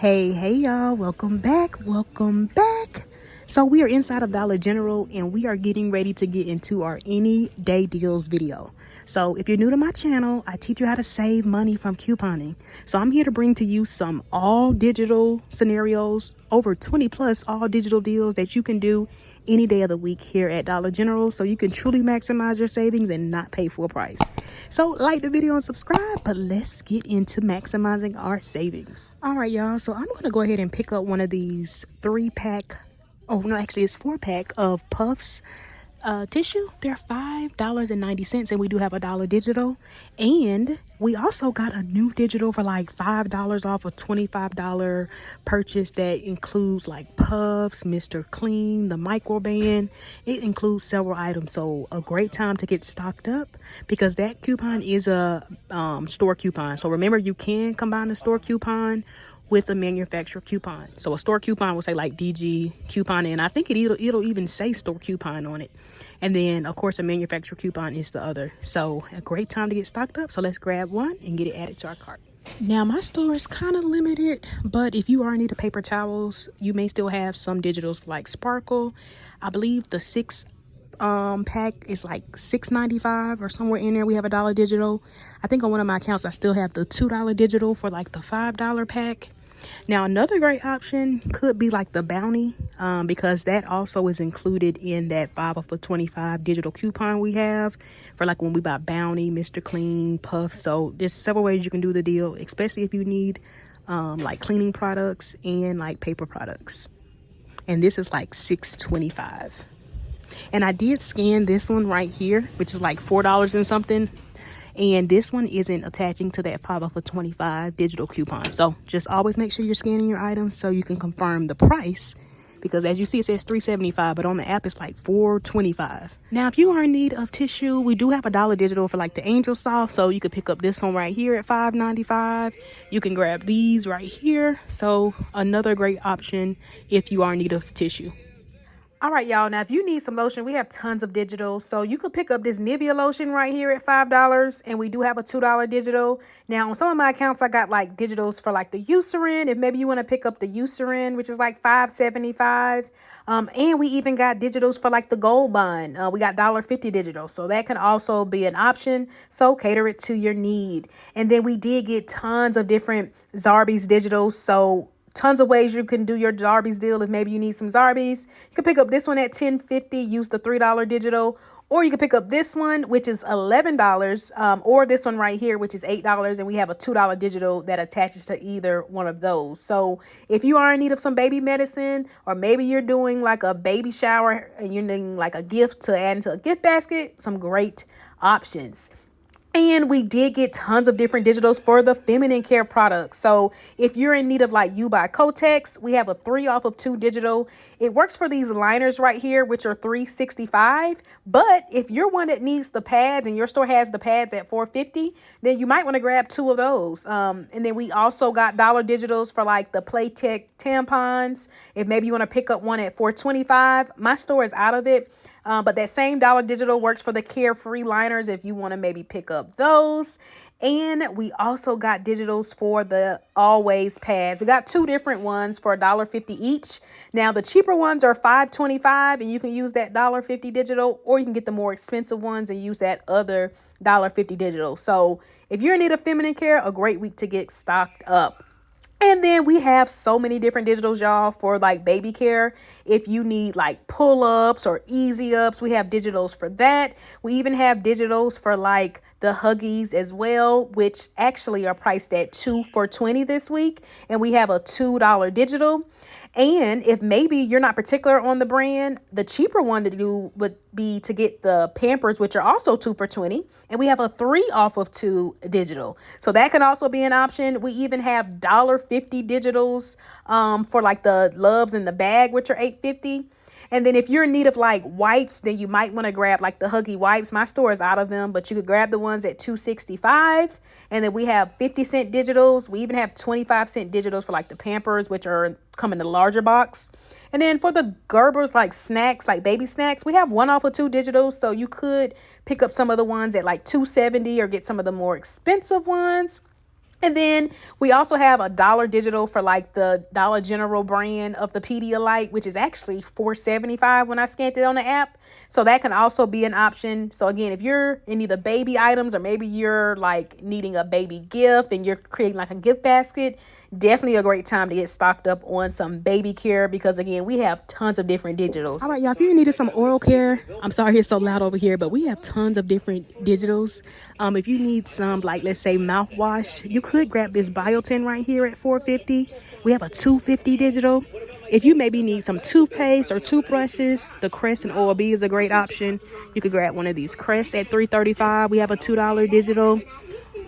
Hey y'all, welcome back. So we are inside of Dollar General and we are getting ready to get into our any day deals video. So if you're new to my channel, I teach you how to save money from couponing. So I'm here to bring to you some all digital scenarios, over 20 plus all digital deals that you can do any day of the week here at Dollar General, so you can truly maximize your savings and not pay full price. So like the video and subscribe, but let's get into maximizing our savings. All right, y'all, so I'm gonna go ahead and pick up one of these 3-pack, oh no, actually it's 4-pack of Puffs tissue. They're $5.90, and we do have $1 digital, and we also got a new digital for like $5 off a $25 purchase that includes like Puffs, Mr. Clean, the microban. It includes several items, so a great time to get stocked up because that coupon is a store coupon. So remember, you can combine the store coupon with a manufacturer coupon. So a store coupon will say like DG coupon, and I think it'll even say store coupon on it. And then of course a manufacturer coupon is the other. So a great time to get stocked up. So let's grab one and get it added to our cart. Now my store is kind of limited, but if you are in need of paper towels, you may still have some digitals like Sparkle. I believe the 6-pack is like $6.95 or somewhere in there. We have $1 digital. I think on one of my accounts I still have the $2 digital for like the $5 pack. Now another great option could be like the Bounty, because that also is included in that 5 off of 25 digital coupon we have for like when we buy Bounty, Mr. Clean, Puff. So there's several ways you can do the deal, especially if you need like cleaning products and like paper products. And this is like $6.25. And I did scan this one right here, which is like $4 and something. And this one isn't attaching to that 5 off of 25 digital coupon. So just always make sure you're scanning your items so you can confirm the price. Because as you see, it says $3.75, but on the app it's like $4.25. Now, if you are in need of tissue, we do have $1 digital for like the Angel Soft. So you could pick up this one right here at $5.95. You can grab these right here. So another great option if you are in need of tissue. All right, y'all. Now, if you need some lotion, we have tons of digital. So you could pick up this Nivea lotion right here at $5. And we do have a $2 digital. Now, on some of my accounts, I got like digitals for like the Eucerin. If maybe you want to pick up the Eucerin, which is like $5.75. And we even got digitals for like the Gold Bond. We got $1.50 digital. So that can also be an option. So cater it to your need. And then we did get tons of different Zarbee's digitals. So tons of ways you can do your Zarbee's deal. If maybe you need some Zarbee's, you can pick up this one at $10.50, use the $3 digital, or you can pick up this one, which is $11, or this one right here, which is $8, and we have a $2 digital that attaches to either one of those. So if you are in need of some baby medicine, or maybe you're doing like a baby shower and you're needing like a gift to add into a gift basket, some great options. And we did get tons of different digitals for the feminine care products. So if you're in need of like You by Kotex, we have a 3 off of 2 digital. It works for these liners right here, which are $3.65. But if you're one that needs the pads and your store has the pads at $4.50, then you might want to grab 2 of those. And then we also got dollar digitals for like the Playtech tampons. If maybe you want to pick up one at $4.25, my store is out of it. But that same dollar digital works for the Carefree liners if you want to maybe pick up those. And we also got digitals for the Always pads. We got 2 different ones for $1.50 each. Now the cheaper ones are $5.25, and you can use that $1.50 digital, or you can get the more expensive ones and use that other $1.50 digital. So if you're in need of feminine care, a great week to get stocked up. And then we have so many different digitals, y'all, for like baby care. If you need like pull-ups or easy ups, we have digitals for that. We even have digitals for like the Huggies as well, which actually are priced at $2 for $20 this week. And we have a $2 digital. And if maybe you're not particular on the brand, the cheaper one to do would be to get the Pampers, which are also $2 for $20. And we have a 3 off of 2 digital. So that can also be an option. We even have $1.50 digitals for like the Loves in the Bag, which are $8.50. And then if you're in need of like wipes, then you might want to grab like the Huggy wipes. My store is out of them, but you could grab the ones at $2.65. And then we have 50-cent digitals. We even have 25-cent digitals for like the Pampers, which are come in the larger box. And then for the Gerber's like snacks, like baby snacks, we have 1 off of 2 digitals. So you could pick up some of the ones at like $2.70 or get some of the more expensive ones. And then we also have a dollar digital for like the Dollar General brand of the Pedialyte, which is actually $4.75 when I scanned it on the app. So that can also be an option. So again, if you're in need of baby items, or maybe you're like needing a baby gift and you're creating like a gift basket, definitely a great time to get stocked up on some baby care, because again, we have tons of different digitals. All right, y'all, if you needed some oral care, I'm sorry it's so loud over here, but we have tons of different digitals. If you need some, like, let's say mouthwash, you could grab this biotin right here at $4.50. We have a $2.50 digital. If you maybe need some toothpaste or toothbrushes, the Crest and Oral-B is a great option. You could grab one of these Crest at $3.35. We have a $2 digital.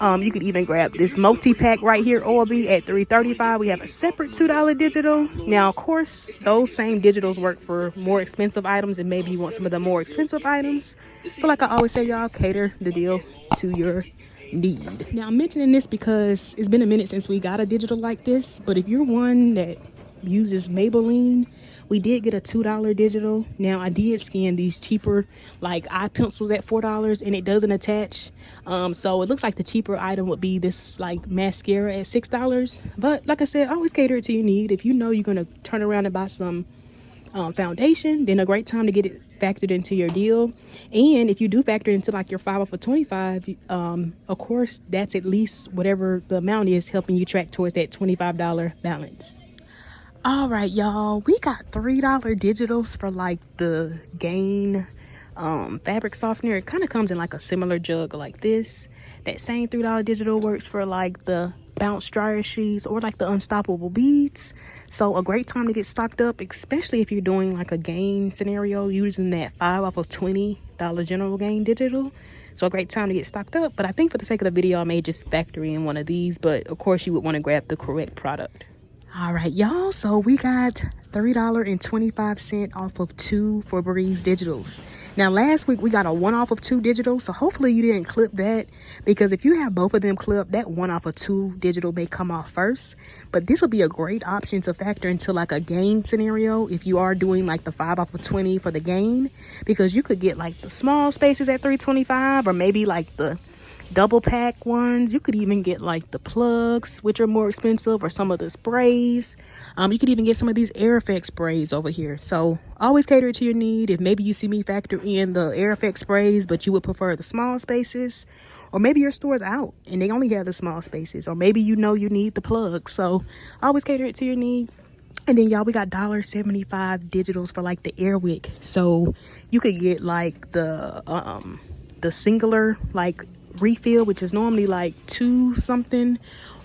You could even grab this multi-pack right here, Oral-B, at $3.35. We have a separate $2 digital. Now, of course, those same digitals work for more expensive items, and maybe you want some of the more expensive items. So like I always say, y'all, cater the deal to your need. Now, I'm mentioning this because it's been a minute since we got a digital like this, but if you're one that uses Maybelline, we did get a $2 digital. Now, I did scan these cheaper like eye pencils at $4, and it doesn't attach. So it looks like the cheaper item would be this like mascara at $6. But like I said, always cater it to your need. If you know you're gonna turn around and buy some foundation, then a great time to get it factored into your deal. And if you do factor into like your 5 off of 25, of course, that's at least whatever the amount is, helping you track towards that $25 balance. All right, y'all, we got $3 digitals for like the Gain fabric softener. It kind of comes in like a similar jug like this. That same $3 digital works for like the bounce dryer sheets or like the unstoppable beads. So a great time to get stocked up, especially if you're doing like a Gain scenario using that 5 off of 20 Dollar General Gain digital. So a great time to get stocked up. But I think for the sake of the video, I may just factor in one of these, but of course you would want to grab the correct product. All right, y'all, so we got $3.25 off of 2 Febreze digitals. Now, last week we got a 1 off of 2 digital, so hopefully you didn't clip that, because if you have both of them clipped, that 1 off of 2 digital may come off first. But this would be a great option to factor into like a Gain scenario if you are doing like the 5 off of 20 for the Gain, because you could get like the small spaces at $3.25, or maybe like the double pack ones. You could even get like the plugs, which are more expensive, or some of the sprays. You could even get some of these air effect sprays over here. So always cater it to your need. If maybe you see me factor in the air effect sprays, but you would prefer the small spaces, or maybe your store's out and they only have the small spaces, or maybe you know you need the plugs. So always cater it to your need. And then, y'all, we got $1.75 digitals for like the air wick. So you could get like the singular like refill, which is normally like $2 something,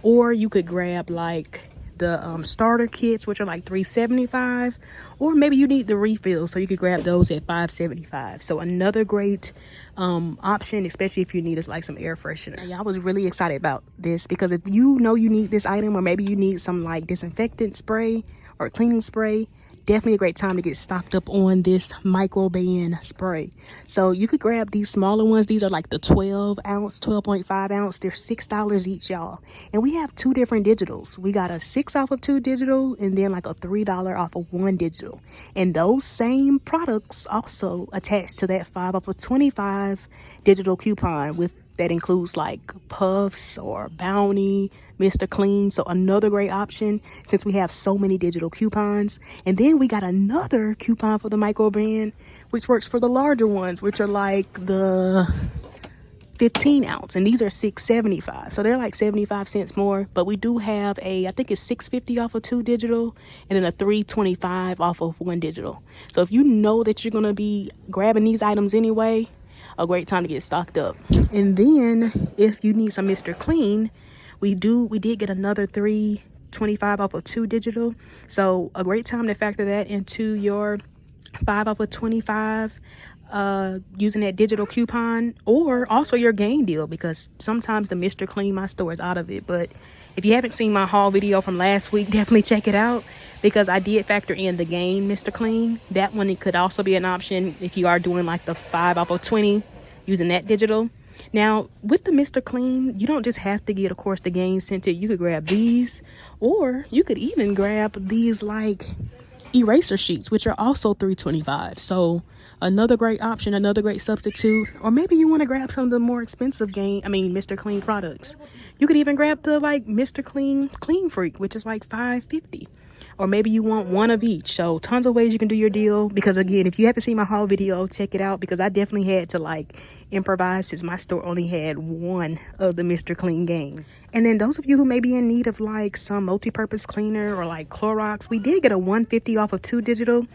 or you could grab like the starter kits, which are like $3.75, or maybe you need the refill, so you could grab those at $5.75. So another great option, especially if you need us like some air freshener. Yeah, I was really excited about this, because if you know you need this item, or maybe you need some like disinfectant spray or cleaning spray, definitely a great time to get stocked up on this microban spray. So you could grab these smaller ones. These are like the 12 ounce, 12.5 ounce. They're $6 each, y'all. And we have 2 different digitals. We got a 6 off of 2 digital, and then like a $3 off of 1 digital. And those same products also attached to that 5 off of 25 digital coupon, with that includes like Puffs or Bounty, Mr. Clean. So another great option since we have so many digital coupons. And then we got another coupon for the micro brand, which works for the larger ones, which are like the 15 ounce, and these are $6.75, so they're like 75 cents more. But we do have I think it's $6.50 off of 2 digital, and then a $3.25 off of 1 digital. So if you know that you're gonna be grabbing these items anyway, a great time to get stocked up. And then if you need some Mr. Clean, we did get another $3.25 off of 2 digital, so a great time to factor that into your 5 off of 25 using that digital coupon, or also your Gain deal, because sometimes the Mr. Clean, my store is out of it. But if you haven't seen my haul video from last week, definitely check it out, because I did factor in the Gain Mr. Clean. That one, it could also be an option if you are doing like the 5 off of 20 using that digital. Now, with the Mr. Clean, you don't just have to get, of course, the Gain scented. You could grab these, or you could even grab these like eraser sheets, which are also $3.25. So another great option, another great substitute. Or maybe you want to grab some of the more expensive Mr. Clean products. You could even grab the like Mr. Clean Freak, which is like $5.50. Or maybe you want one of each. So tons of ways you can do your deal. Because again, if you haven't seen my haul video, check it out, because I definitely had to like improvise since my store only had one of the Mr. Clean gang. And then those of you who may be in need of like some multi-purpose cleaner or like Clorox, we did get a $1.50 off of 2 digital,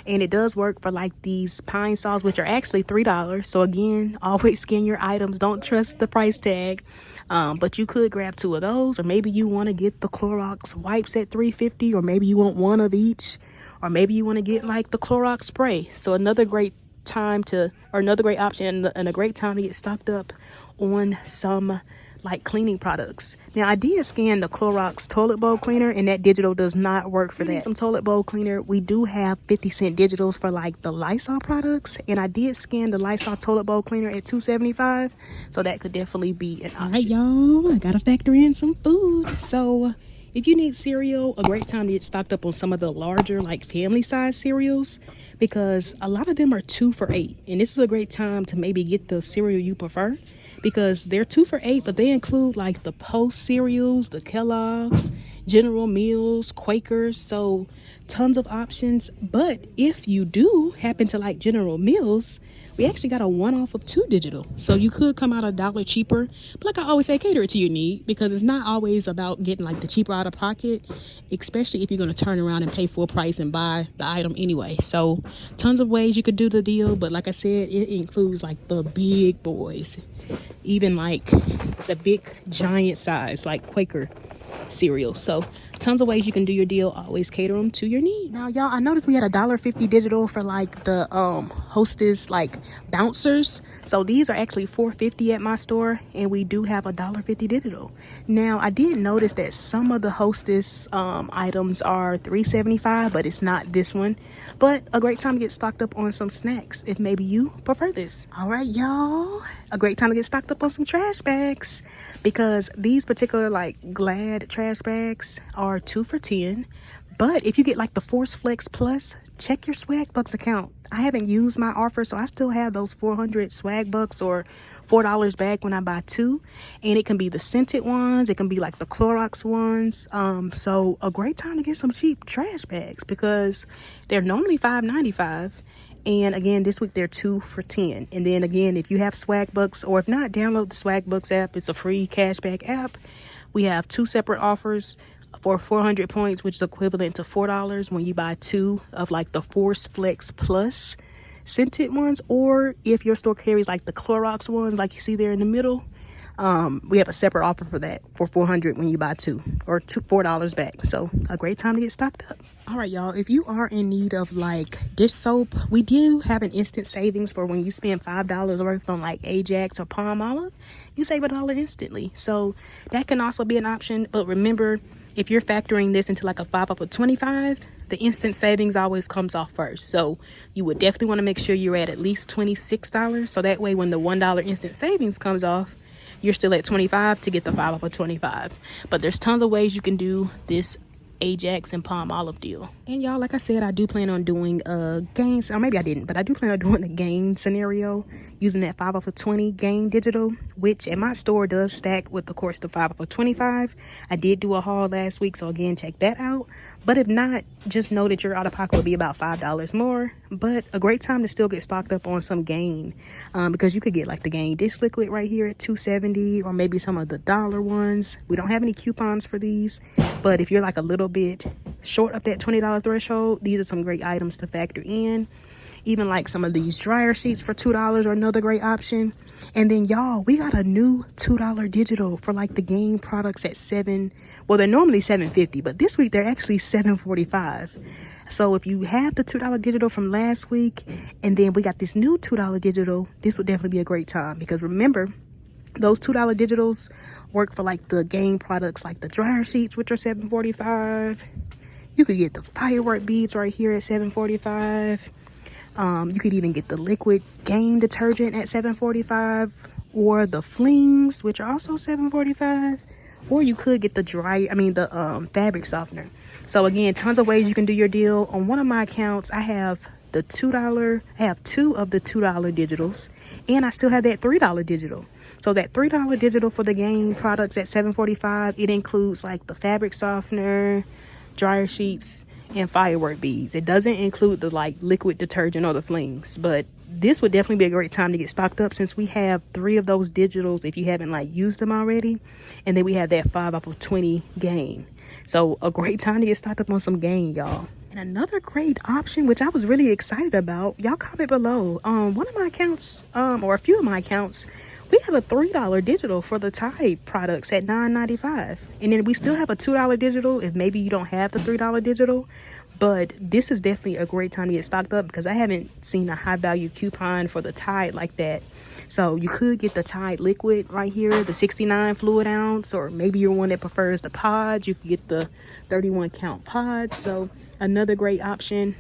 and it does work for like these pine saws, which are actually $3. So again, always scan your items, don't trust the price tag. But you could grab 2 of those, or maybe you want to get the Clorox wipes at $3.50, or maybe you want one of each, or maybe you want to get like the Clorox spray. So another great option and a great time to get stocked up on some like cleaning products. Now I did scan the Clorox toilet bowl cleaner, and that digital does not work for that. Some toilet bowl cleaner, we do have 50-cent digitals for like the Lysol products, and I did scan the Lysol toilet bowl cleaner at $2.75, so that could definitely be an option. All right, y'all, I gotta factor in some food. So if you need cereal, a great time to get stocked up on some of the larger like family size cereals, because a lot of them are 2 for $8, and this is a great time to maybe get the cereal you prefer, because they're 2 for $8, but they include like the Post cereals, the Kellogg's, General Mills, Quakers, so tons of options. But if you do happen to like General Mills, we actually got a 1 off of 2 digital, so you could come out $1 cheaper. But like I always say, cater it to your need, because it's not always about getting like the cheaper out of pocket, especially if you're going to turn around and pay full price and buy the item anyway. So tons of ways you could do the deal, but like I said, it includes like the big boys, even like the big giant size like Quaker cereal. So tons of ways you can do your deal. Always cater them to your need. Now y'all, I noticed we had a $1.50 digital for like the Hostess like bouncers. So these are actually $4.50 at my store, and we do have a $1.50 digital. Now I did notice that some of the Hostess items are $3.75, but it's not this one. But a great time to get stocked up on some snacks if maybe you prefer this. All right, y'all, a great time to get stocked up on some trash bags, because these particular like Glad trash bags are 2 for $10. But if you get like the Force Flex Plus, check your SWAGBUCKS account. I haven't used my offer, so I still have those 400 SWAGBUCKS or $4 back when I buy 2. And it can be the scented ones, it can be like the Clorox ones. So a great time to get some cheap trash bags, because they're normally $5.95. And again, this week they're 2 for $10. And then again, if you have SWAGBUCKS, or if not, download the SWAGBUCKS app. It's a free cashback app. We have 2 separate offers for 400 points, which is equivalent to $4 when you buy 2 of like the Force Flex Plus scented ones, or if your store carries like the Clorox ones like you see there in the middle, we have a separate offer for that for 400 when you buy 2, or $4 back. So a great time to get stocked up. All right, y'all, if you are in need of like dish soap, we do have an instant savings for when you spend $5 worth on like Ajax or Palmolive, you save $1 instantly. So that can also be an option. But remember, if you're factoring this into like a 5 off of 25, the instant savings always comes off first. So you would definitely want to make sure you're at least $26. So that way when the $1 instant savings comes off, you're still at 25 to get the 5 off of 25. But there's tons of ways you can do this Ajax and Palmolive deal. And y'all, like I said, I do plan on doing a gain, or maybe I didn't, but I do plan on doing a gain scenario using that 5 off of 20 gain digital, which at my store does stack with, of course, the 5 off of 25. I did do a haul last week, so again, check that out. But if not, just know that your out of pocket will be about $5 more. But a great time to still get stocked up on some gain, because you could get like the gain dish liquid right here at $2.70, or maybe some of the dollar ones. We don't have any coupons for these, but if you're like a little bit short of that $20 threshold, these are some great items to factor in. Even like some of these dryer sheets for $2 are another great option. And then y'all, we got a new $2 digital for like the Gain products at well, they're normally $7.50, but this week they're actually $7.45. So if you have the $2 digital from last week, and then we got this new $2 digital, this would definitely be a great time, because remember, those $2 digitals work for like the Gain products, like the dryer sheets, which are $7.45. You could get the firework beads right here at $7.45. You could even get the liquid Gain detergent at $7.45, or the flings, which are also $7.45. Or you could get the fabric softener, So again, tons of ways you can do your deal. On one of my accounts, I have the $2, I have 2 of the $2 digitals, and I still have that $3 digital. So that $3 digital for the Gain products at $7.45, it includes like the fabric softener, dryer sheets, and firework beads. It doesn't include the like liquid detergent or the flings, but this would definitely be a great time to get stocked up since we have 3 of those digitals if you haven't like used them already, and then we have that 5 off of 20 Gain. So a great time to get stocked up on some Gain, y'all. And another great option, which I was really excited about, y'all comment below. One of my accounts, or a few of my accounts, we have a $3 digital for the Tide products at $9.95. And then we still have a $2 digital if maybe you don't have the $3 digital. But this is definitely a great time to get stocked up because I haven't seen a high value coupon for the Tide like that. So you could get the Tide liquid right here, the 69 fluid ounce, or maybe you're one that prefers the pods. You could get the 31 count pods. So another great option.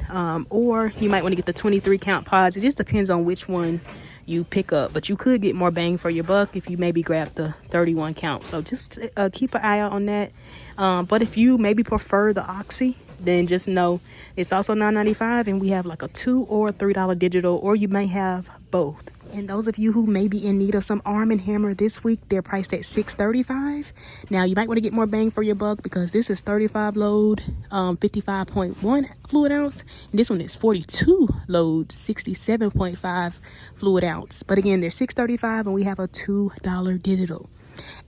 Or you might want to get the 23 count pods. It just depends on which one you pick up, but you could get more bang for your buck if you maybe grab the 31 count. So just keep an eye out on that. But if you maybe prefer the Oxy, then just know it's also $9.95, and we have like a $2 or $3 digital, or you may have both. And those of you who may be in need of some Arm & Hammer this week, they're priced at $6.35. Now you might want to get more bang for your buck because this is 35 load, 55.1 fluid ounce, and this one is 42 load, 67.5 fluid ounce. But again, they're $6.35, and we have a $2 digital.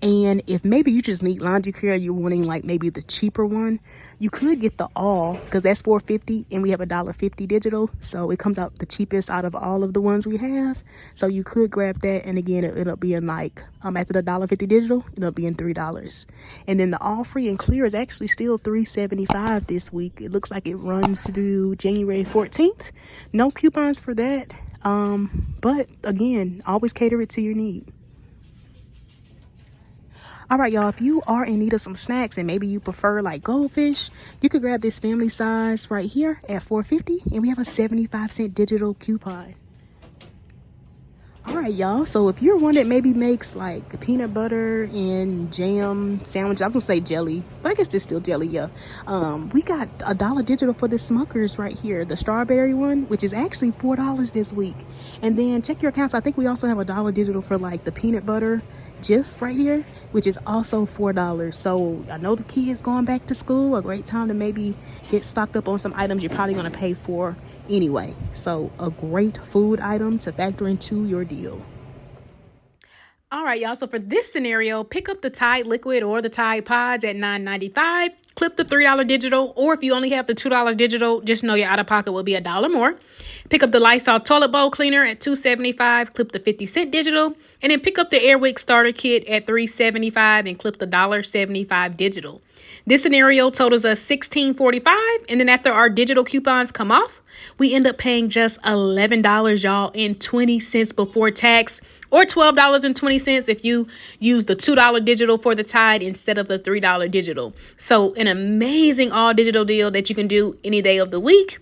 And if maybe you just need laundry care, you're wanting like maybe the cheaper one, you could get the all because that's $4.50, and we have a $1.50 digital, so it comes out the cheapest out of all of the ones we have. So you could grab that, and again, it'll be in like after the $1.50 digital, it'll be in $3. And then the all free and clear is actually still $3.75 this week. It looks like it runs through January 14th. No coupons for that, but again, always cater it to your need. All right, y'all, if you are in need of some snacks and maybe you prefer like goldfish, you could grab this family size right here at $4.50, and we have a 75-cent digital coupon. All right, y'all, so if you're one that maybe makes like peanut butter and jam sandwich, I was gonna say jelly, but I guess it's still jelly, yeah. We got a $1 digital for the Smuckers right here, the strawberry one, which is actually $4 this week. And then check your accounts. I think we also have a $1 digital for like the peanut butter Jif right here, which is also $4. So I know the kids going back to school, a great time to maybe get stocked up on some items you're probably going to pay for anyway. So a great food item to factor into your deal. All right, y'all. So for this scenario, pick up the Tide liquid or the Tide pods at $9.95. Clip the $3 digital, or if you only have the $2 digital, just know your out-of-pocket will be $1 more. Pick up the Lysol toilet bowl cleaner at $2.75. Clip the 50-cent digital, and then pick up the Airwick starter kit at $3.75 and clip the $1.75 digital. This scenario totals us $16.45, and then after our digital coupons come off, we end up paying just $11, y'all, and 20 cents before tax, or $12.20 if you use the $2 digital for the Tide instead of the $3 digital. So an amazing all digital deal that you can do any day of the week.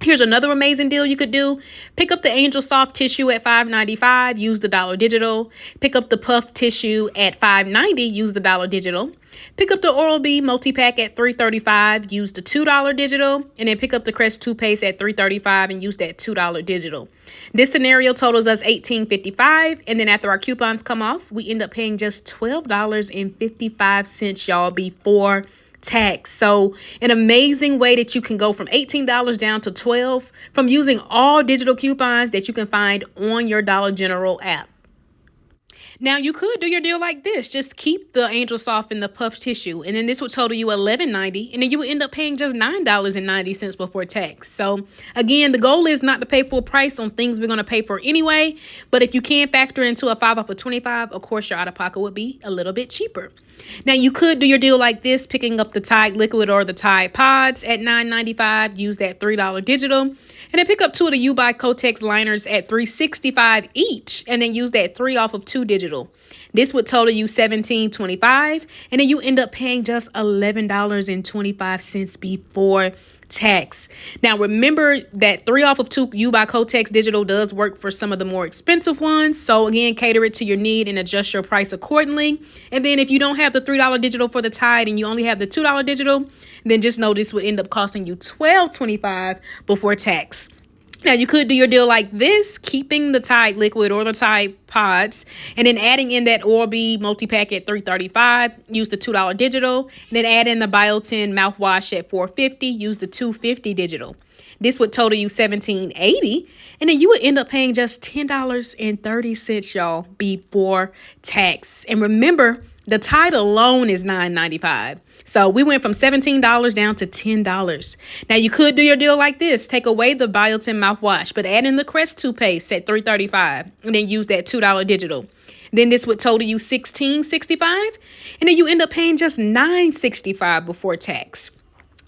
Here's another amazing deal you could do. Pick up the Angel Soft tissue at $5.95, use the $1 digital. Pick up the Puff tissue at $5.90, use the $1 digital. Pick up the Oral-B multi-pack at $3.35, use the $2 digital. And then pick up the Crest toothpaste at $3.35 and use that $2 digital. This scenario totals us $18.55, and then after our coupons come off, we end up paying just $12.55, y'all, before tax. So an amazing way that you can go from $18 down to $12 from using all digital coupons that you can find on your Dollar General app. Now, you could do your deal like this. Just keep the Angel Soft and the Puff tissue, and then this would total you $11.90, and then you would end up paying just $9.90 before tax. So, again, the goal is not to pay full price on things we're going to pay for anyway, but if you can factor into a 5 off of 25, of course, your out-of-pocket would be a little bit cheaper. Now, you could do your deal like this, picking up the Tide liquid or the Tide pods at $9.95, use that $3 digital, and then pick up 2 of the U by Kotex liners at $3.65 each, and then use that 3 off of 2 digital. This would total you $17.25, and then you end up paying just $11.25 before tax. Now, remember that 3 off of 2 U by Kotex digital does work for some of the more expensive ones. So again, cater it to your need and adjust your price accordingly. And then if you don't have have the $3 digital for the Tide and you only have the $2 digital, then just know this would end up costing you $12.25 before tax. Now, you could do your deal like this, keeping the Tide liquid or the Tide pods, and then adding in that Oral-B multi-pack at $3.35, use the $2 digital, and then add in the Biotin mouthwash at $4.50, use the $2.50 digital. This would total you $17.80, and then you would end up paying just $10.30, y'all, before tax. And remember, the Tide alone is $9.95. So we went from $17 down to $10. Now, you could do your deal like this. Take away the Biotin mouthwash, but add in the Crest toothpaste at $3.35, and then use that $2 digital. Then this would total you $16.65, and then you end up paying just $9.65 before tax.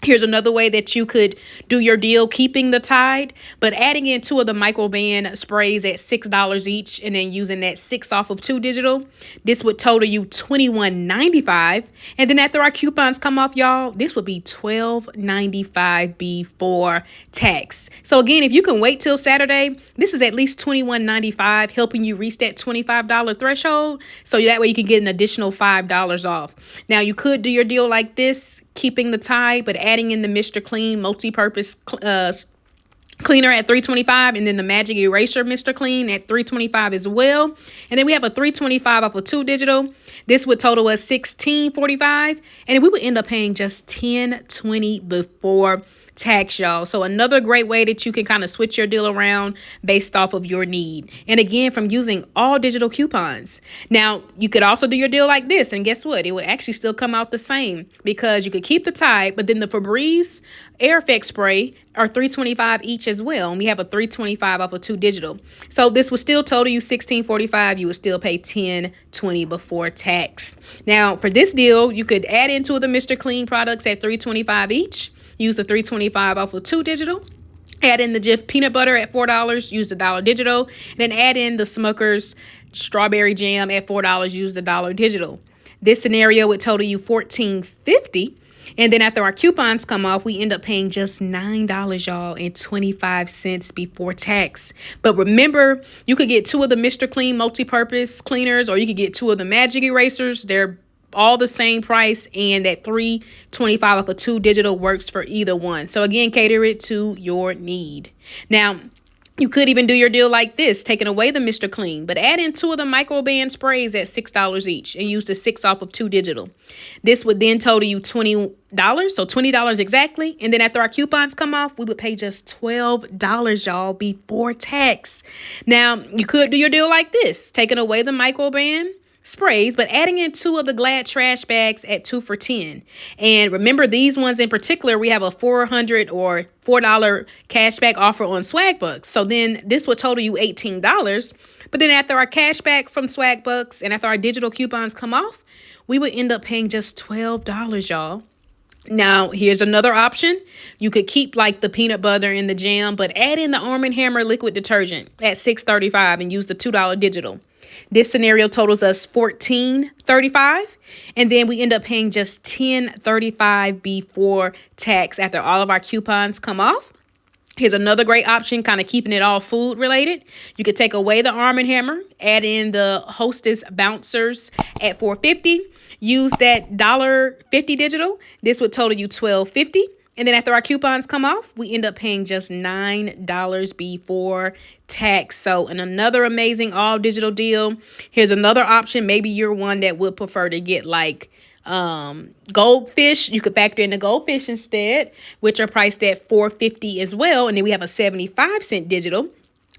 Here's another way that you could do your deal, keeping the Tide, but adding in 2 of the Microban sprays at $6 each, and then using that 6 off of 2 digital. This would total you $21.95. And then after our coupons come off, y'all, this would be $12.95 before tax. So again, if you can wait till Saturday, this is at least $21.95, helping you reach that $25 threshold. So that way you can get an additional $5 off. Now, you could do your deal like this, keeping the Tide, but adding in the Mr. Clean multi-purpose cleaner at $3.25, and then the Magic Eraser Mr. Clean at $3.25 as well. And then we have a $3.25 off of 2 digital. This would total us $16.45, and we would end up paying just $10.20 before tax, y'all. So another great way that you can kind of switch your deal around based off of your need. And again, from using all digital coupons. Now, you could also do your deal like this, and guess what? It would actually still come out the same, because you could keep the Tide, but then the Febreze Air Effect spray are $3.25 each as well. And we have a $3.25 off of 2 digital. So this would still total you $16.45. You would still pay $10.20 before tax. Now, for this deal, you could add in 2 of the Mr. Clean products at $3.25 each. Use the $3.25 off of 2 digital. Add in the Jif peanut butter at $4. Use the $1 digital. And then add in the Smucker's strawberry jam at $4. Use the $1 digital. This scenario would total you $14.50. And then after our coupons come off, we end up paying just $9, y'all, and 25 cents before tax. But remember, you could get 2 of the Mr. Clean multi-purpose cleaners, or you could get 2 of the Magic Erasers. They're all the same price, and that $3.25 off of 2 digital works for either one. So again, cater it to your need. Now, you could even do your deal like this, taking away the Mr. Clean, but add in 2 of the Microban sprays at $6 each, and use the 6 off of 2 digital. This would then total you $20, so $20 exactly. And then after our coupons come off, we would pay just $12, y'all, before tax. Now, you could do your deal like this, taking away the Microban sprays, but adding in 2 of the Glad trash bags at 2 for $10. And remember, these ones in particular, we have a $400 or $4 cashback offer on SWAGBUCKS. So then this would total you $18. But then after our cashback from SWAGBUCKS and after our digital coupons come off, we would end up paying just $12, y'all. Now, here's another option. You could keep like the peanut butter and the jam, but add in the Arm & Hammer liquid detergent at $6.35 and use the $2 digital. This scenario totals us $14.35, and then we end up paying just $10.35 before tax after all of our coupons come off. Here's another great option, kind of keeping it all food related. You could take away the Arm & Hammer, add in the Hostess bouncers at $4.50. Use that $1.50 digital. This would total you $12.50. And then after our coupons come off, we end up paying just $9 before tax. So another amazing all digital deal. Here's another option. Maybe you're one that would prefer to get like goldfish. You could factor in the goldfish instead, which are priced at $4.50 as well. And then we have a 75-cent digital.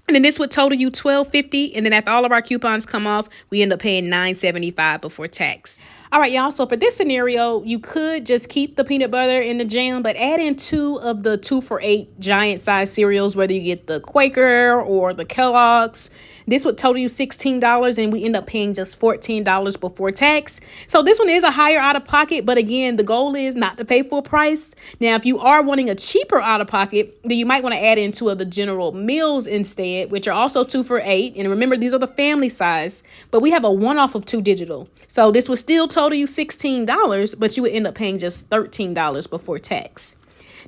And then this would total you $12.50. And then after all of our coupons come off, we end up paying $9.75 before tax. All right, y'all. So for this scenario, you could just keep the peanut butter and the jam, but add in 2 of the 2 for $8 giant size cereals, whether you get the Quaker or the Kellogg's. This would total you $16, and we end up paying just $14 before tax. So this one is a higher out of pocket, but again, the goal is not to pay full price. Now, if you are wanting a cheaper out of pocket, then you might want to add in 2 of the General Mills instead, which are also 2 for $8. And remember, these are the family size, but we have a 1 off of 2 digital. So this would still total you $16, but you would end up paying just $13 before tax.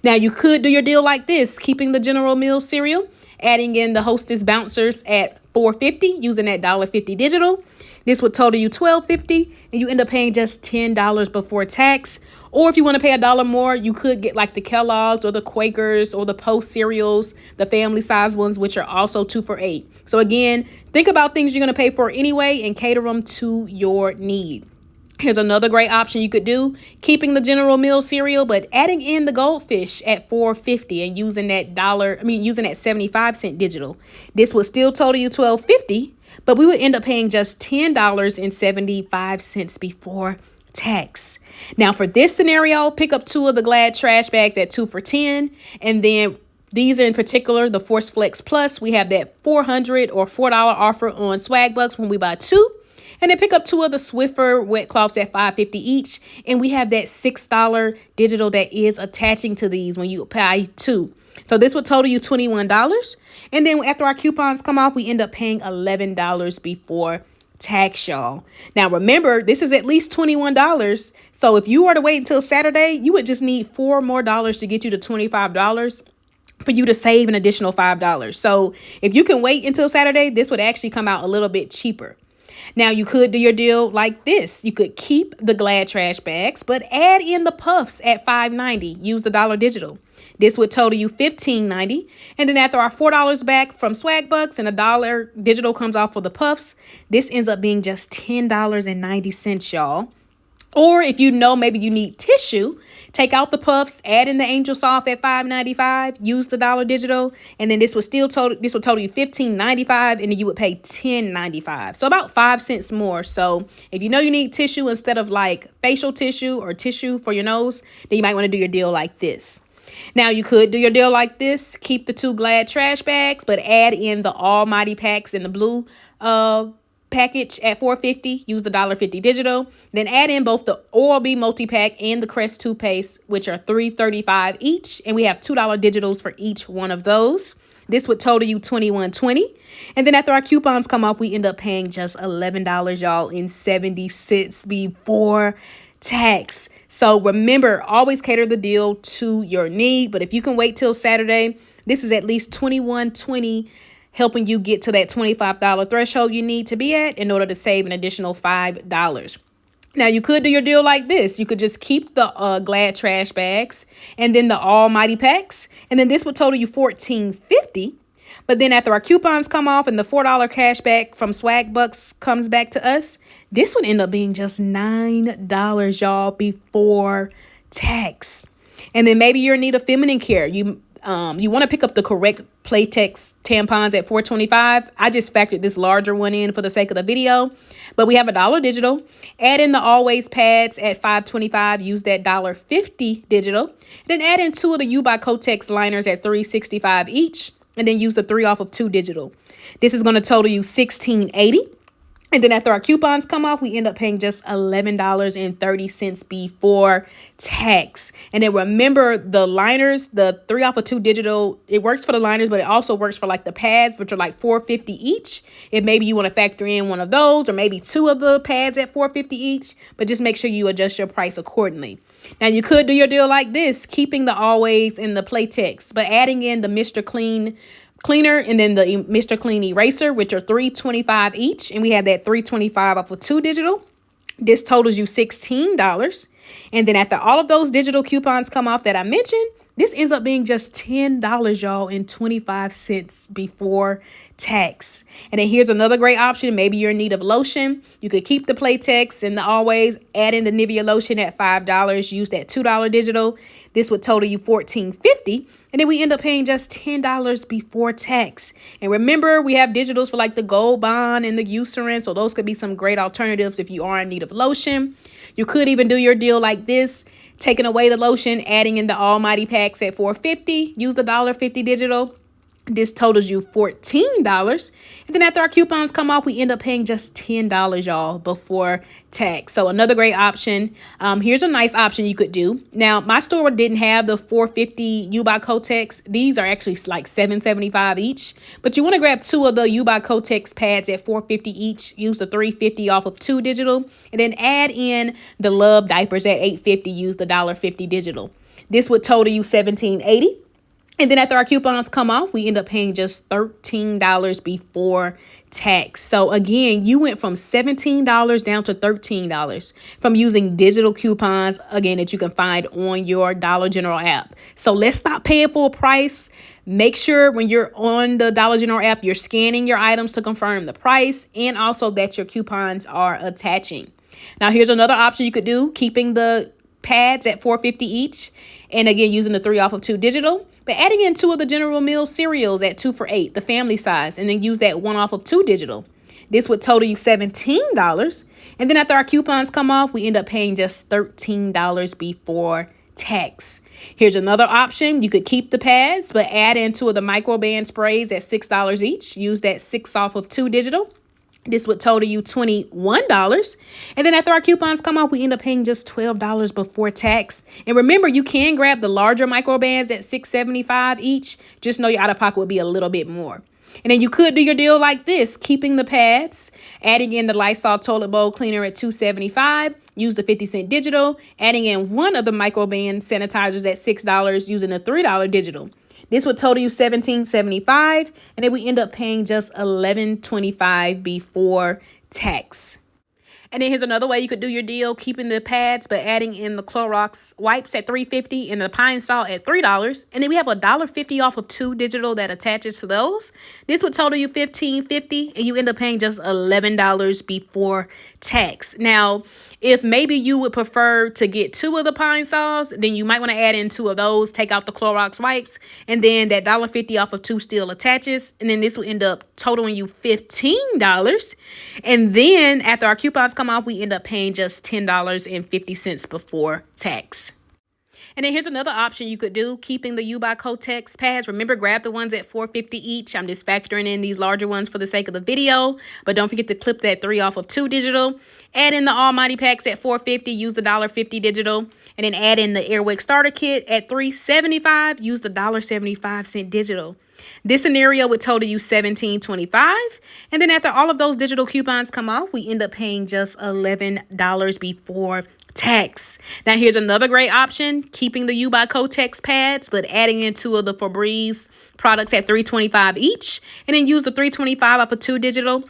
Now, you could do your deal like this, keeping the General Mills cereal, adding in the Hostess bouncers at $4.50, using that $1.50 digital. This would total you $12.50, and you end up paying just $10 before tax. Or if you want to pay $1 more, you could get like the Kellogg's or the Quakers or the Post cereals, the family size ones, which are also 2 for $8. So again, think about things you're going to pay for anyway and cater them to your need. Here's another great option you could do, keeping the General Mills cereal, but adding in the Goldfish at $4.50 and using that using that 75-cent digital. This would still total you $12.50, but we would end up paying just $10.75 before tax. Now for this scenario, pick up 2 of the Glad trash bags at 2 for $10, and then these are in particular the Force Flex Plus. We have that $400 or $4 offer on SWAGBUCKS when we buy 2. And then pick up 2 of the Swiffer wet cloths at $5.50 each. And we have that $6 digital that is attaching to these when you buy 2. So this would total you $21. And then after our coupons come off, we end up paying $11 before tax, y'all. Now remember, this is at least $21. So if you were to wait until Saturday, you would just need $4 more to get you to $25 for you to save an additional $5. So if you can wait until Saturday, this would actually come out a little bit cheaper. Now, you could do your deal like this. You could keep the Glad trash bags, but add in the puffs at $5.90. Use the dollar digital. This would total you $15.90. And then after our $4 back from SWAGBUCKS and $1 digital comes off for the puffs, this ends up being just $10.90, y'all. Or if you know maybe you need tissue, take out the puffs, add in the Angel Soft at $5.95, use the dollar digital, and then this will total you $15.95, and then you would pay $10.95. So about 5 cents more. So if you know you need tissue instead of like facial tissue or tissue for your nose, then you might want to do your deal like this. Now you could do your deal like this, keep the 2 Glad trash bags, but add in the Almighty packs in the blue package at $4.50. Use the $1.50 digital. Then add in both the Oral-B multi-pack and the Crest toothpaste, which are $3.35 each. And we have $2 digitals for each one of those. This would total you $21.20. And then after our coupons come off, we end up paying just $11, y'all, and 70 cents before tax. So remember, always cater the deal to your need. But if you can wait till Saturday, this is at least $21.20, helping you get to that $25 threshold you need to be at in order to save an additional $5. Now, you could do your deal like this. You could just keep the Glad trash bags and then the Almighty packs. And then this would total you $14.50. But then after our coupons come off and the $4 cash back from SWAGBUCKS comes back to us, this would end up being just $9, y'all, before tax. And then maybe you're in need of feminine care. You want to pick up the correct Playtex tampons at $4.25. I just factored this larger one in for the sake of the video, but we have $1 digital. Add in the Always pads at $5.25. Use that $1.50 digital. Then add in 2 of the U by Kotex liners at $3.65 each, and then use the 3 off of 2 digital. This is going to total you $16.80. And then after our coupons come off, we end up paying just $11.30 before tax. And then remember, the liners, the 3 off of 2 digital, it works for the liners, but it also works for like the pads, which are like $4.50 each. If maybe you want to factor in one of those, or maybe 2 of the pads at $4.50 each, but just make sure you adjust your price accordingly. Now, you could do your deal like this, keeping the Always and the Playtex, but adding in the Mr. Cleaner and then the Mr. Clean Eraser, which are $3.25 each. And we have that $3.25 off of 2 digital. This totals you $16. And then after all of those digital coupons come off that I mentioned, this ends up being just $10, y'all, and 25 cents before tax. And then here's another great option. Maybe you're in need of lotion. You could keep the Playtex and the Always, add in the Nivea lotion at $5. Use that $2 digital. This would total you $14.50. And then we end up paying just $10 before tax. And remember, we have digitals for like the Gold Bond and the Eucerin. So those could be some great alternatives if you are in need of lotion. You could even do your deal like this, taking away the lotion, adding in the Almighty packs at $4.50. Use the $1.50 digital. This totals you $14. And then after our coupons come off, we end up paying just $10, y'all, before tax. So another great option. Here's a nice option you could do. Now, my store didn't have the $4.50 U by Kotex. These are actually like $7.75 each. But you want to grab 2 of the U by Kotex pads at $4.50 each. Use the $3.50 off of 2 digital. And then add in the Love diapers at $8.50. Use the $1.50 digital. This would total you $17.80. And then after our coupons come off, we end up paying just $13 before tax. So again, you went from $17 down to $13 from using digital coupons, again, that you can find on your Dollar General app. So let's stop paying full price. Make sure when you're on the Dollar General app, you're scanning your items to confirm the price and also that your coupons are attaching. Now, here's another option you could do, keeping the pads at $4.50 each. And again, using the 3 off of 2 digital, but adding in 2 of the General Mills cereals at 2 for $8, the family size, and then use that 1 off of 2 digital. This would total you $17. And then after our coupons come off, we end up paying just $13 before tax. Here's another option. You could keep the pads, but add in 2 of the microban sprays at $6 each. Use that 6 off of 2 digital. This would total you $21. And then after our coupons come off, we end up paying just $12 before tax. And remember, you can grab the larger microbands at $6.75 each. Just know your out-of-pocket would be a little bit more. And then you could do your deal like this, keeping the pads, adding in the Lysol toilet bowl cleaner at $2.75, use the 50-cent digital, adding in 1 of the microban sanitizers at $6 using the $3 digital. This would total you $17.75, and then we end up paying just $11.25 before tax. And then here's another way you could do your deal, keeping the pads, but adding in the Clorox wipes at $3.50 and the Pine Salt at $3. And then we have $1.50 off of 2 digital that attaches to those. This would total you $15.50, and you end up paying just $11 before tax. Now, if maybe you would prefer to get 2 of the Pine Salts, then you might want to add in 2 of those, take out the Clorox wipes, and then that $1.50 off of 2 still attaches. And then this will end up totaling you $15. And then after our coupons come off, we end up paying just $10.50 before tax. And then here's another option you could do, keeping the U by Kotex pads. Remember, grab the ones at $4.50 each. I'm just factoring in these larger ones for the sake of the video. But don't forget to clip that 3 off of 2 digital. Add in the Almighty packs at $4.50. Use the $1.50 digital. And then add in the Airwick starter kit at $3.75. Use the $1.75 digital. This scenario would total you $17.25. And then after all of those digital coupons come off, we end up paying just $11 before tax. Now here's another great option, keeping the U by Kotex pads, but adding in 2 of the Febreze products at $3.25 each, and then use the $3.25 off of 2 digital.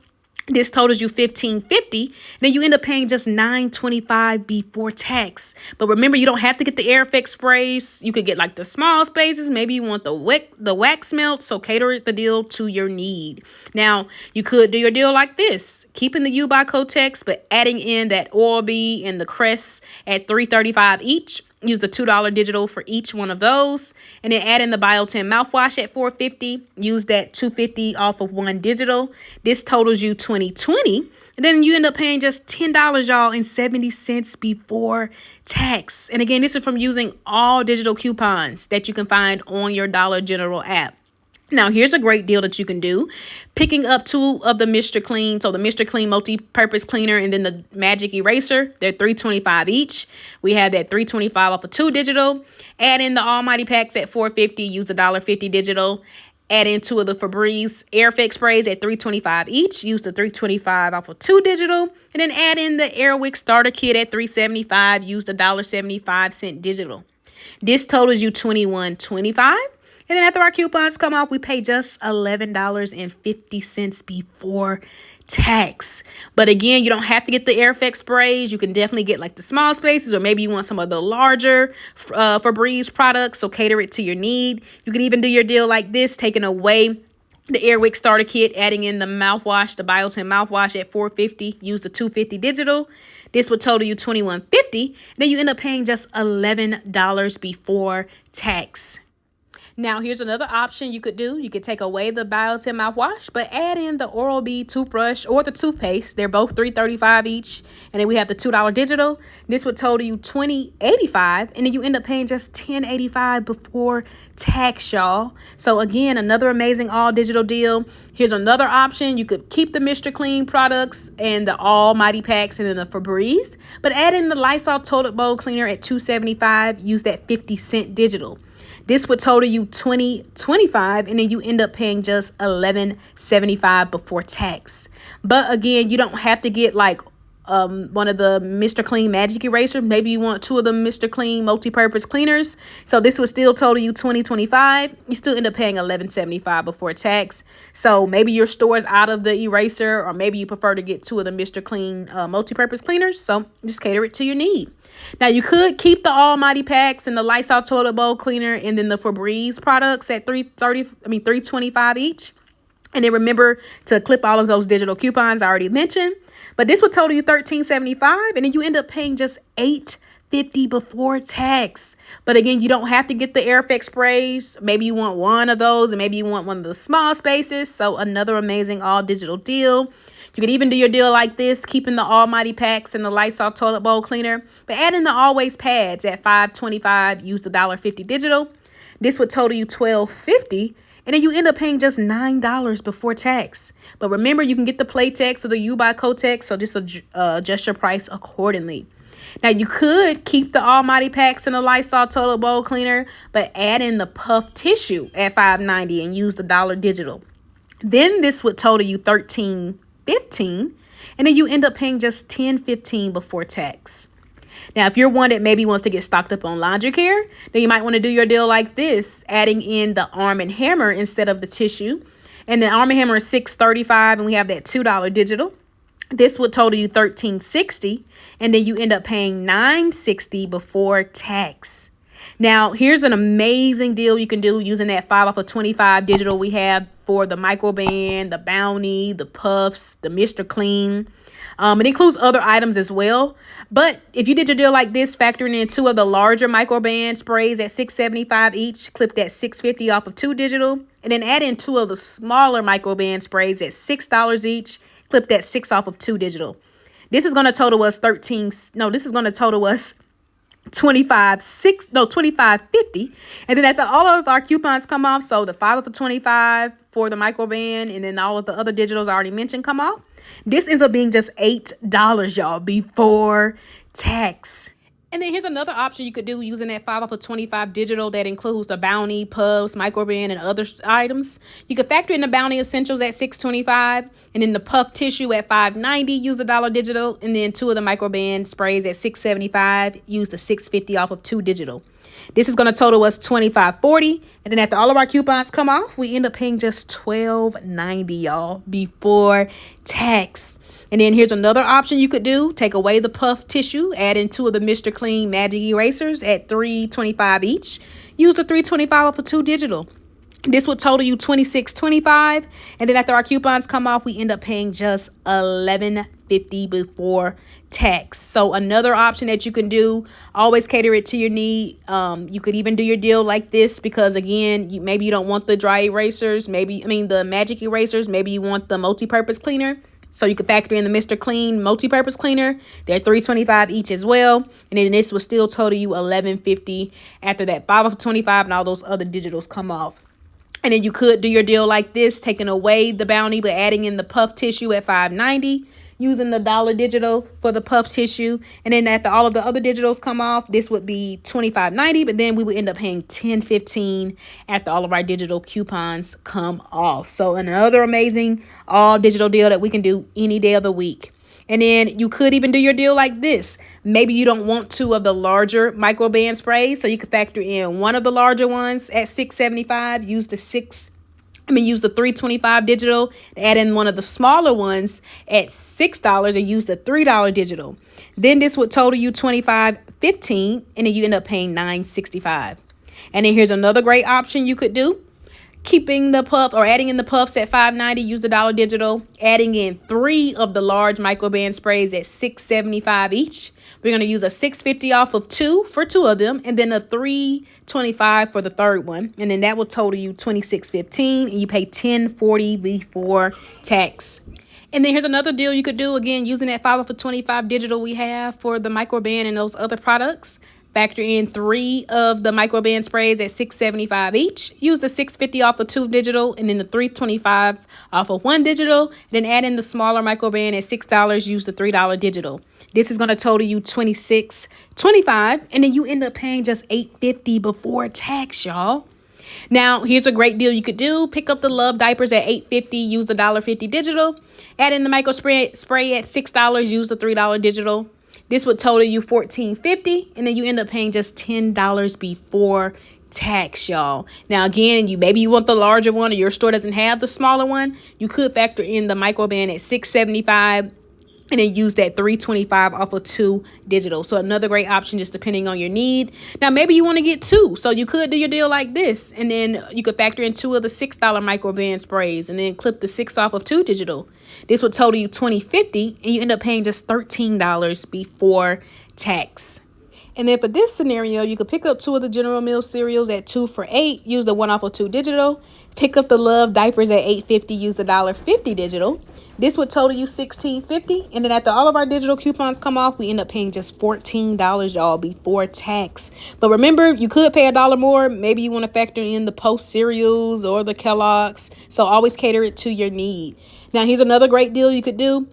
This totals you $15.50. Then you end up paying just $9.25 before tax. But remember, you don't have to get the air effect sprays. You could get like the small spaces. Maybe you want the wax melt. So cater the deal to your need. Now, you could do your deal like this, keeping the U by Kotex, but adding in that Oral-B and the Crest at $3.35 each. Use the $2 digital for each one of those. And then add in the Biotin mouthwash at $4.50. Use that $2.50 off of 1 digital. This totals you $20.20. And then you end up paying just $10, y'all, and 70 cents before tax. And again, this is from using all digital coupons that you can find on your Dollar General app. Now, here's a great deal that you can do. Picking up 2 of the Mr. Clean, so the Mr. Clean multi-purpose cleaner and then the Magic Eraser. They're $3.25 each. We have that $3.25 off of 2 digital. Add in the Almighty packs at $4.50. Use the $1.50 digital. Add in 2 of the Febreze Air Effect sprays at $3.25 each. Use the $3.25 off of 2 digital. And then add in the Airwick starter kit at $3.75. Use the $1.75 digital. This totals you $21.25. And then after our coupons come off, we pay just $11.50 before tax. But again, you don't have to get the air effect sprays. You can definitely get like the small spaces, or maybe you want some of the larger Febreze products, so cater it to your need. You can even do your deal like this, taking away the Airwick starter kit, adding in the mouthwash, the Biotin mouthwash at $4.50. Use the $2.50 digital. This would total you $21.50. Then you end up paying just $11 before tax. Now, here's another option you could do. You could take away the Biotin mouthwash, but add in the Oral-B toothbrush or the toothpaste. They're both $3.35 each. And then we have the $2 digital. This would total you $20.85. And then you end up paying just $10.85 before tax, y'all. So again, another amazing all digital deal. Here's another option. You could keep the Mr. Clean products and the Almighty packs and then the Febreze, but add in the Lysol toilet bowl cleaner at $2.75. Use that 50-cent digital. This would total you $20.25, and then you end up paying just $11.75 before tax. But again, you don't have to get like one of the Mr. Clean Magic Eraser. Maybe you want 2 of the Mr. Clean multi-purpose cleaners. So this would still total you $20.25. You still end up paying $11.75 before tax. So maybe your store is out of the eraser, or maybe you prefer to get 2 of the Mr. Clean multi-purpose cleaners. So just cater it to your need. Now you could keep the Almighty packs and the Lysol toilet bowl cleaner and then the Febreze products at $3.25 each. And then remember to clip all of those digital coupons I already mentioned. But this would total you $13.75, and then you end up paying just $8.50 before tax. But again, you don't have to get the Air Effect sprays. Maybe you want 1 of those, and maybe you want one of the small spaces. So another amazing all digital deal. You could even do your deal like this, keeping the Almighty packs and the Lysol toilet bowl cleaner, but add in the Always pads at $5.25. Use the $1.50 digital. This would total you $12.50. And then you end up paying just $9 before tax. But remember, you can get the Playtex or the U by Kotex, so just adjust your price accordingly. Now, you could keep the Almighty packs and the Lysol toilet bowl cleaner, but add in the puff tissue at $5.90 and use the $1 digital. Then this would total you $13.15, and then you end up paying just $10.15 before tax. Now, if you're one that maybe wants to get stocked up on laundry care, then you might want to do your deal like this, adding in the Arm & Hammer instead of the tissue. And the Arm & Hammer is $6.35, and we have that $2 digital. This would total you $13.60, and then you end up paying $9.60 before tax. Now, here's an amazing deal you can do using that 5 off of 25 digital we have for the Microban, the Bounty, the Puffs, the Mr. Clean. It includes other items as well. But if you did your deal like this, factoring in 2 of the larger Microban sprays at $6.75 each, clip that $6.50 off of 2 digital, and then add in 2 of the smaller Microban sprays at $6 each, clip that $6 off of 2 digital. This is going to total us $25.50. And then after all of our coupons come off, so the 5 off of 25 for the Microban, and then all of the other digitals I already mentioned come off, this ends up being just $8, y'all, before tax. And then here's another option you could do using that 5 off of 25 digital that includes the Bounty, Puffs, Microban, and other items. You could factor in the Bounty Essentials at $6.25, and then the Puff Tissue at $5.90, use the $1 digital, and then 2 of the Microban sprays at $6.75, use the $6.50 off of 2 digital. This is going to total us $25.40, and then after all of our coupons come off, we end up paying just $12.90, y'all, before tax. And then here's another option you could do. Take away the Puff Tissue, add in 2 of the Mr. Clean Magic Erasers at $3.25 each. Use the $3.25 off of 2 digital. This would total you $26.25, and then after our coupons come off, we end up paying just $11.50 before tax. So another option that you can do, always cater it to your need. You could even do your deal like this because, again, maybe you don't want the dry erasers, the magic erasers, maybe you want the multi-purpose cleaner. So you can factor in the Mr. Clean multi-purpose cleaner. They're $3.25 each as well. And then this will still total you $11.50 after that 5 off of 25 and all those other digitals come off. And then you could do your deal like this, taking away the Bounty, but adding in the Puff Tissue at $5.90, using the $1 digital for the Puff Tissue. And then after all of the other digitals come off, this would be $25.90, but then we would end up paying $10.15 after all of our digital coupons come off. So another amazing all digital deal that we can do any day of the week. And then you could even do your deal like this. Maybe you don't want 2 of the larger Microban sprays, so you could factor in 1 of the larger ones at $6.75. Use the $3.25 digital, add in 1 of the smaller ones at $6 and use the $3 digital. Then this would total you $25.15, and then you end up paying $9.65. And then here's another great option you could do. Keeping the puff or adding in the puffs at $5.90, use the $1 digital, adding in 3 of the large Microban sprays at $6.75 each. We're going to use a $6.50 off of 2 for 2 of them, and then a $3.25 for the third one. And then that will total you $26.15, and you pay $10.40 before tax. And then here's another deal you could do, again, using that 5 off of 25 digital we have for the Microban and those other products. Factor in 3 of the Microban sprays at $6.75 each. Use the $6.50 off of 2 digital, and then the $3.25 off of 1 digital. Then add in the smaller Microban at $6. Use the $3 digital. This is going to total you $26.25, and then you end up paying just $8.50 before tax, y'all. Now, here's a great deal you could do. Pick up the Love diapers at $8.50, use the $1.50 digital. Add in the micro spray at $6, use the $3 digital. This would total you $14.50, and then you end up paying just $10 before tax, y'all. Now, again, maybe you want the larger one, or your store doesn't have the smaller one. You could factor in the micro band at $6.75. and then use that $3.25 off of 2 digital. So another great option, just depending on your need. Now, maybe you want to get 2. So you could do your deal like this. And then you could factor in 2 of the $6 microband sprays and then clip the 6 off of 2 digital. This would total you $20.50, and you end up paying just $13 before tax. And then for this scenario, you could pick up 2 of the General Mills cereals at 2 for $8, use the 1 off of 2 digital. Pick up the Love diapers at $8.50, use the $1.50 digital. This would total you $16.50, and then after all of our digital coupons come off, we end up paying just $14, y'all, before tax. But remember, you could pay $1 more. Maybe you want to factor in the Post cereals or the Kellogg's. So always cater it to your need. Now, here's another great deal you could do.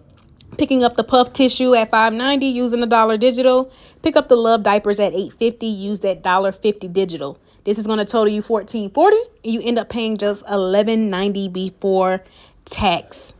Picking up the Puff tissue at $5.90, using the $1 digital. Pick up the Love diapers at $8.50, use that $1.50 digital. This is going to total you $14.40, and you end up paying just $11.90 before tax.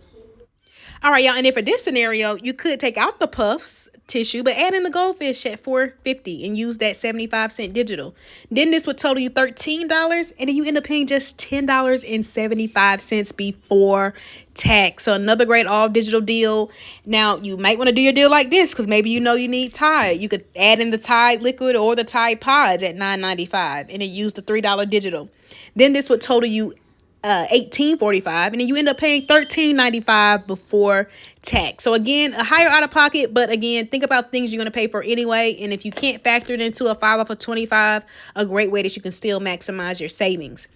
All right, y'all, and then for this scenario, you could take out the Puffs tissue, but add in the Goldfish at $4.50 and use that 75-cent digital. Then this would total you $13, and then you end up paying just $10.75 before tax. So another great all-digital deal. Now, you might want to do your deal like this because maybe you know you need Tide. You could add in the Tide liquid or the Tide pods at $9.95 and then use the $3 digital. Then this would total you $18.45, and then you end up paying $13.95 before tax. So again, a higher out of pocket, but again, think about things you're going to pay for anyway. And if you can't factor it into a 5 off of 25, a great way that you can still maximize your savings.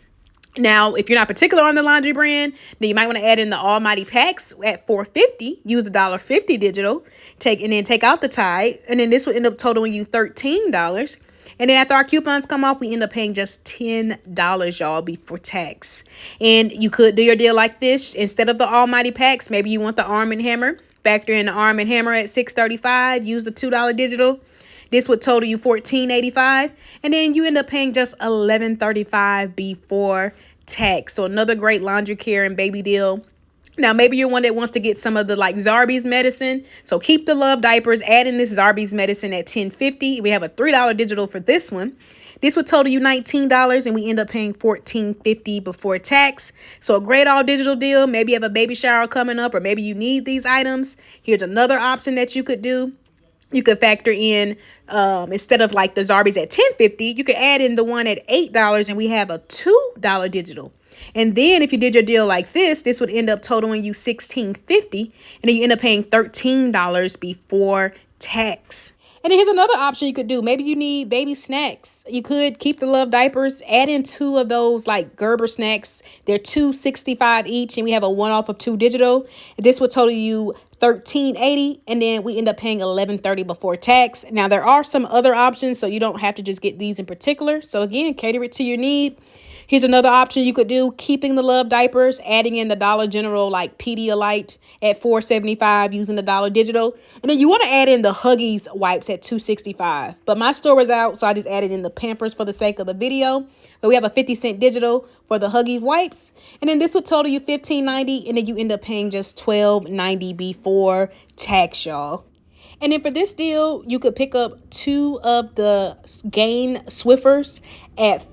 Now, if you're not particular on the laundry brand, then you might want to add in the Almighty packs at $4.50. Use the $1.50 digital. And then take out the Tide, and then this would end up totaling you $13. And then after our coupons come off, we end up paying just $10, y'all, before tax. And you could do your deal like this. Instead of the Almighty packs, maybe you want the Arm & Hammer. Factor in the Arm & Hammer at $6.35. Use the $2 digital. This would total you $14.85. And then you end up paying just $11.35 before tax. So another great laundry care and baby deal. Now, maybe you're one that wants to get some of the Zarbee's medicine. So keep the Love diapers, add in this Zarbee's medicine at $10.50. We have a $3 digital for this one. This would total you $19, and we end up paying $14.50 before tax. So a great all digital deal. Maybe you have a baby shower coming up, or maybe you need these items. Here's another option that you could do. You could factor in, instead of the Zarbee's at $10.50, you could add in the one at $8, and we have a $2 digital. And then if you did your deal like this would end up totaling you $16.50, and then you end up paying $13 before tax. And then here's another option you could do. Maybe you need baby snacks. You could keep the Love diapers, add in 2 of those Gerber snacks. They're $2.65 each, and we have a 1 off of 2 digital. This would total you $13.80, and then we end up paying $11.30 before tax. Now, there are some other options, so you don't have to just get these in particular. So again, cater it to your need. Here's another option you could do, keeping the Love diapers, adding in the Dollar General Pedialyte at $4.75, using the $1 digital. And then you want to add in the Huggies wipes at $2.65. But my store was out, so I just added in the Pampers for the sake of the video. But we have a 50-cent digital for the Huggies wipes. And then this would total you $15.90, and then you end up paying just $12.90 before tax, y'all. And then for this deal, you could pick up 2 of the Gain Swiffers at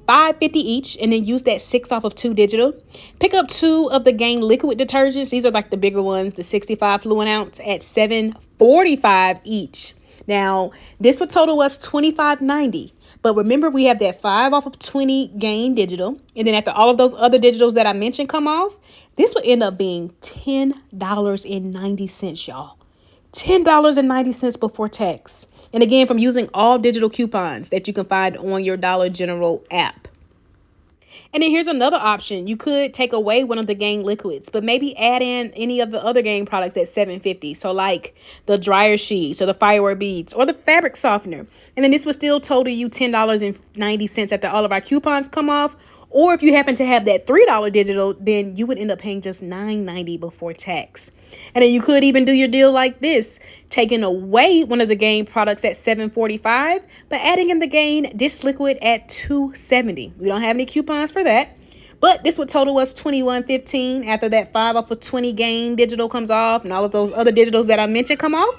$5.50 each, and then use that 6 off of 2 digital. Pick up 2 of the Gain liquid detergents. These are the bigger ones, the 65 fluid ounce at $7.45 each. Now, this would total us $25.90. But remember, we have that 5 off of 20 Gain digital. And then after all of those other digitals that I mentioned come off, this would end up being $10.90, y'all. $10.90 before tax. And again, from using all digital coupons that you can find on your Dollar General app. And then here's another option. You could take away one of the Gain liquids, but maybe add in any of the other Gain products at $7.50. So the dryer sheets or the firewear beads or the fabric softener. And then this would still total you $10.90 after all of our coupons come off. Or if you happen to have that $3 digital, then you would end up paying just $9.90 before tax. And then you could even do your deal like this, taking away one of the Gain products at $7.45, but adding in the Gain dish liquid at $2.70. We don't have any coupons for that. But this would total us $21.15 after that 5 off of 20 Gain digital comes off and all of those other digitals that I mentioned come off.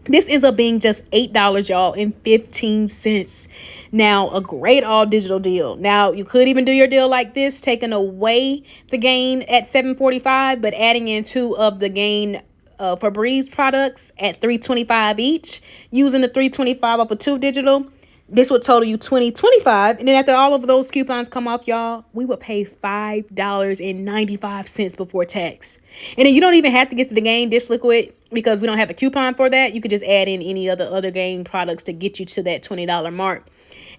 This ends up being just $8, y'all, and 15 cents. Now, a great all digital deal. Now, you could even do your deal like this, taking away the Gain at $7.45, but adding in 2 of the Gain Febreze products at $3.25 each, using the $3.25 off of 2 digital. This would total you $20.25. And then after all of those coupons come off, y'all, we would pay $5.95 before tax. And then you don't even have to get to the Gain dish liquid because we don't have a coupon for that. You could just add in any other Gain products to get you to that $20 mark.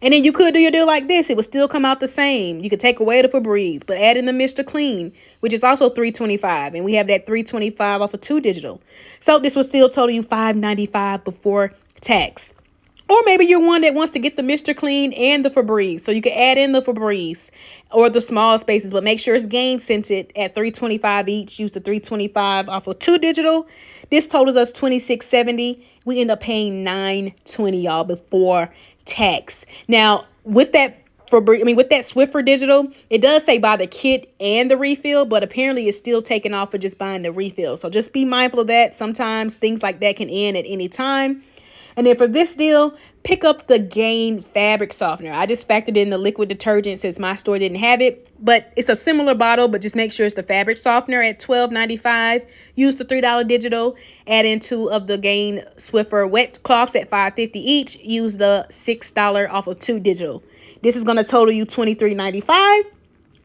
And then you could do your deal like this. It would still come out the same. You could take away the Febreze, but add in the Mr. Clean, which is also $3.25. And we have that $3.25 off of 2 digital. So this would still total you $5.95 before tax. Or maybe you're one that wants to get the Mr. Clean and the Febreze. So you can add in the Febreze or the small spaces, but make sure it's Gain scented at $3.25 each. Use the $3.25 off of 2 digital. This totals us $26.70. We end up paying $9.20, y'all, before tax. Now, with that with that Swiffer digital, it does say buy the kit and the refill, but apparently it's still taken off for just buying the refill. So just be mindful of that. Sometimes things like that can end at any time. And then for this deal, pick up the Gain fabric softener. I just factored in the liquid detergent since my store didn't have it, but it's a similar bottle, but just make sure it's the fabric softener at $12.95. Use the $3 digital, add in 2 of the Gain Swiffer wet cloths at $5.50 each. Use the $6 off of 2 digital. This is going to total you $23.95.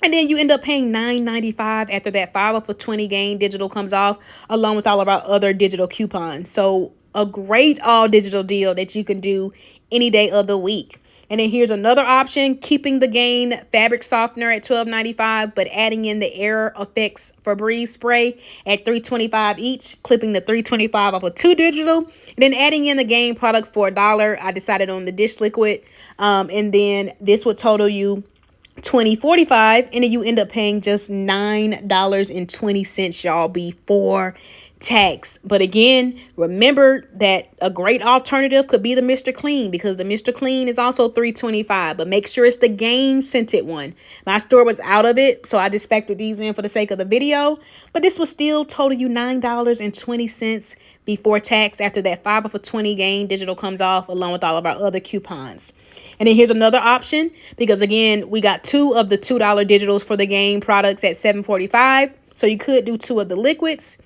And then you end up paying $9.95 after that 5 off of 20 Gain digital comes off, along with all of our other digital coupons. So a great all digital deal that you can do any day of the week. And then here's another option, keeping the Gain fabric softener at $12.95, but adding in the Air Effects Febreze spray at $3.25 each, clipping the $3.25 off of 2 digital, and then adding in the Gain products for $1. I decided on the dish liquid, and then this would total you $20.45, and then you end up paying just $9.20, y'all, before tax. But again, remember that a great alternative could be the Mr. Clean, because the Mr. Clean is also $3.25, but make sure it's the Gain scented one. My store was out of it, so I just factored these in for the sake of the video, but this will still total you $9.20 before tax after that 5 off of 20 Gain digital comes off, along with all of our other coupons. And then here's another option, because again, we got 2 of the $2 digitals for the Gain products at $7.45. So you could do 2 of the liquids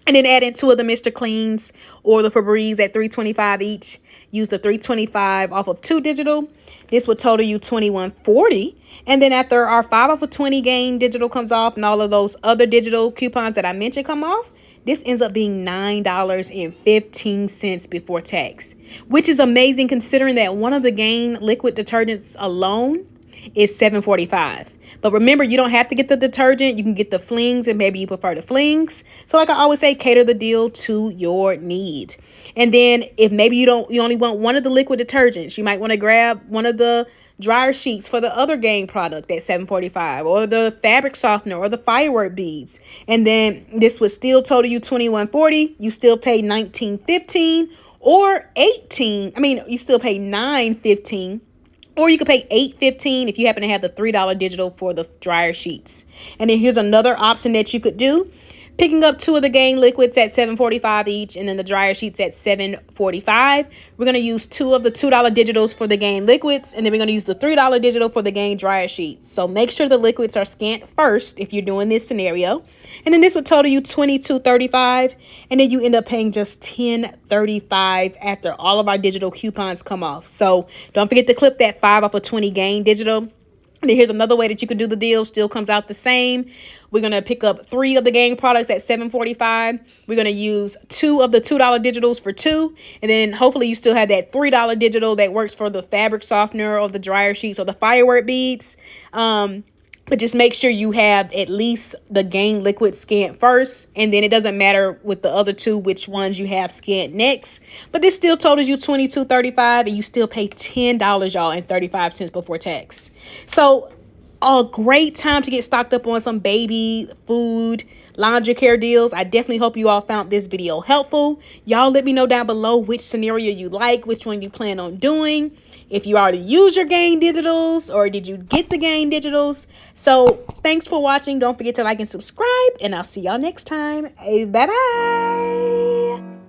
and then add in 2 of the Mr. Cleans or the Febreze at $3.25 each. Use the $3.25 off of 2 digital. This would total you $21.40. And then after our 5 off of 20 Gain digital comes off and all of those other digital coupons that I mentioned come off, this ends up being $9.15 before tax, which is amazing considering that one of the Gain liquid detergents alone is $7.45. But remember, you don't have to get the detergent. You can get the flings, and maybe you prefer the flings. So like I always say, cater the deal to your needs. And then if maybe you only want one of the liquid detergents, you might want to grab one of the dryer sheets for the other Gain product at $7.45, or the fabric softener, or the firework beads. And then this would still total you $21.40. You still pay $19.15 or you still pay $9.15. Or you could pay $8.15 if you happen to have the $3 digital for the dryer sheets. And then here's another option that you could do. Picking up 2 of the Gain liquids at $7.45 each, and then the dryer sheets at $7.45. We're going to use 2 of the $2 digitals for the Gain liquids, and then we're going to use the $3 digital for the Gain dryer sheets. So make sure the liquids are scanned first if you're doing this scenario. And then this would total you $22.35, and then you end up paying just $10.35 after all of our digital coupons come off. So don't forget to clip that 5 off of 20 Gain digital. And then here's another way that you could do the deal. Still comes out the same. We're going to pick up 3 of the Gain products at $7.45. We're going to use 2 of the $2 digitals for 2. And then hopefully you still have that $3 digital that works for the fabric softener or the dryer sheets or the firework beads. But just make sure you have at least the Gain liquid scanned first. And then it doesn't matter with the other 2 which ones you have scanned next. But this still totals you $22.35, and you still pay $10, y'all, and 35 cents before tax. So a great time to get stocked up on some baby food, laundry care deals. I definitely hope you all found this video helpful. Y'all let me know down below which scenario you like, which one you plan on doing. If you already use your Gain Digitals or did you get the Gain Digitals. So thanks for watching. Don't forget to like and subscribe, and I'll see y'all next time. Bye-bye.